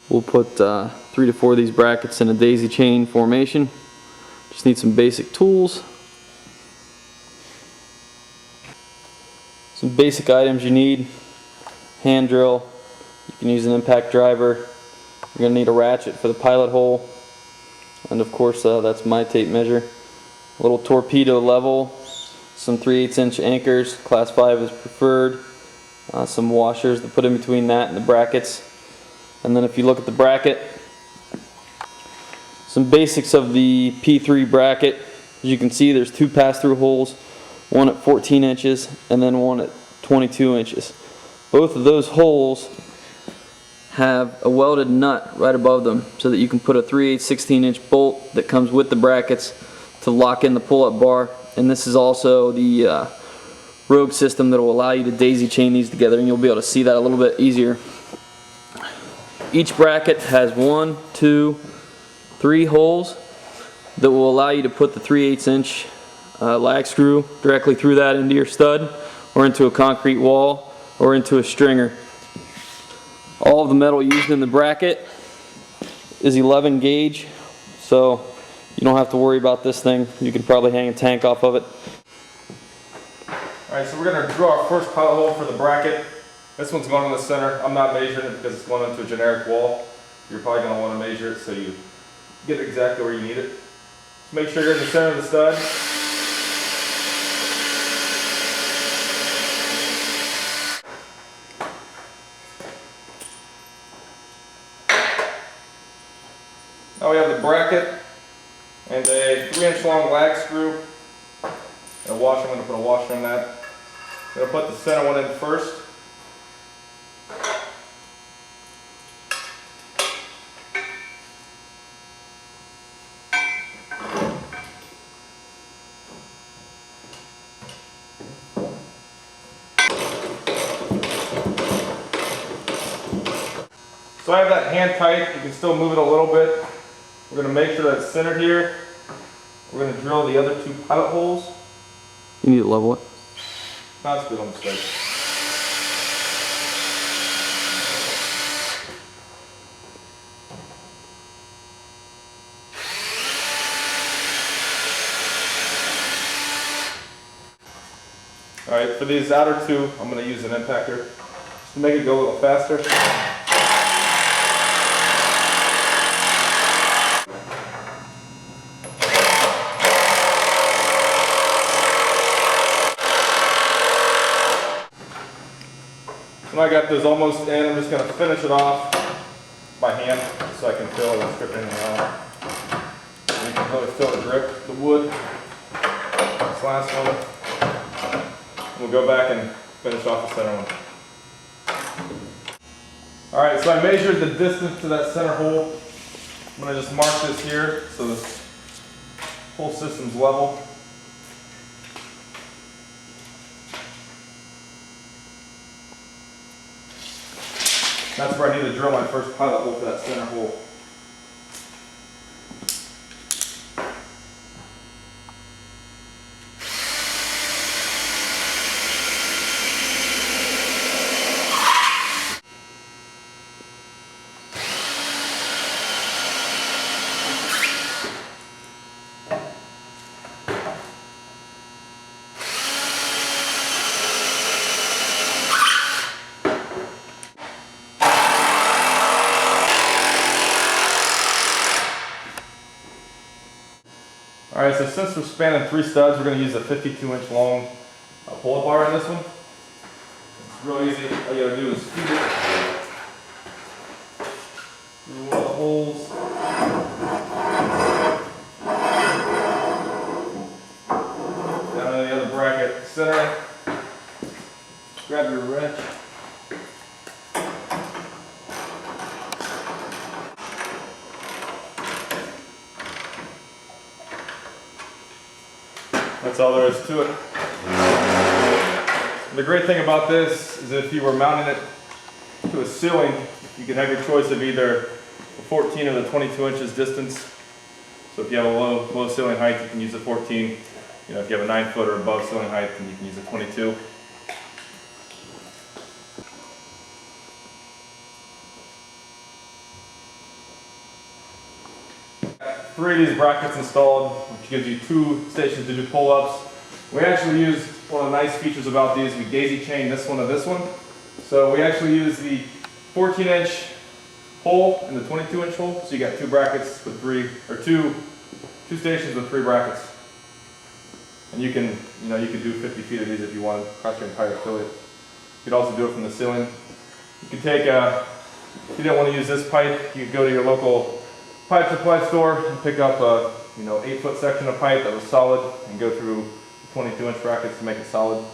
We'll put 3 to 4 of these brackets in a daisy chain formation. Just need some basic tools. Some basic items you need: hand drill, you can use an impact driver, you're going to need a ratchet for the pilot hole, and of course that's my tape measure, a little torpedo level, some 3/8 inch anchors, class 5 is preferred, some washers to put in between that and the brackets. And then if you look at the bracket, some basics of the P3 bracket. As you can see, there's 2 pass-through holes, one at 14 inches and then one at 22 inches. Both of those holes have a welded nut right above them so that you can put a 3/8 16-inch bolt that comes with the brackets to lock in the pull-up bar. And this is also the Rogue system that will allow you to daisy chain these together, and you'll be able to see that a little bit easier. Each bracket has 1, 2, 3 holes that will allow you to put the 3/8 inch lag screw directly through that into your stud, or into a concrete wall, or into a stringer. All of the metal used in the bracket is 11 gauge, so you don't have to worry about this thing. You can probably hang a tank off of it. Alright, so we're going to drill our first pilot hole for the bracket. This one's going in the center. I'm not measuring it because it's going into a generic wall. You're probably going to want to measure it so you get exactly where you need it. Just make sure you're in the center of the stud. Now we have the bracket and a 3-inch long lag screw and a washer. I'm going to put a washer in that. I'm going to put the center one in first. So I have that hand tight. You can still move it a little bit. We're going to make sure that it's centered here. We're going to drill the other 2 pilot holes. You need to level it. That's good on the straight. Alright, for these outer 2, I'm going to use an impactor just to make it go a little faster. When I got those almost in, I'm just going to finish it off by hand so I can feel it and strip anything off. And you can really feel the grip, the wood. This last one. We'll go back and finish off the center one. Alright, so I measured the distance to that center hole. I'm going to just mark this here so this whole system's level. That's where I need to drill my first pilot hole for that center hole. Alright, so since we're spanning 3 studs, we're going to use a 52-inch long pull-up bar in this one. It's real easy. All you gotta do is feed it through one of the holes. Down to the other bracket, center it. Grab your wrench. That's all there is to it. The great thing about this is if you were mounting it to a ceiling, you can have your choice of either the 14 or the 22 inches distance. So if you have a low ceiling height, you can use the 14. You know, if you have a 9-foot or above ceiling height, then you can use the 22. 3 of these brackets installed, which gives you 2 stations to do pull-ups. We actually used, one of the nice features about these, we daisy chained this one to this one. So we actually use the 14-inch hole and the 22-inch hole. So you got 2 brackets with 3, or two stations with 3 brackets. And you can do 50 feet of these if you want across your entire affiliate. You could also do it from the ceiling. You could take if you don't want to use this pipe, you could go to your local pipe supply store and pick up a 8-foot section of pipe that was solid and go through 22-inch brackets to make it solid.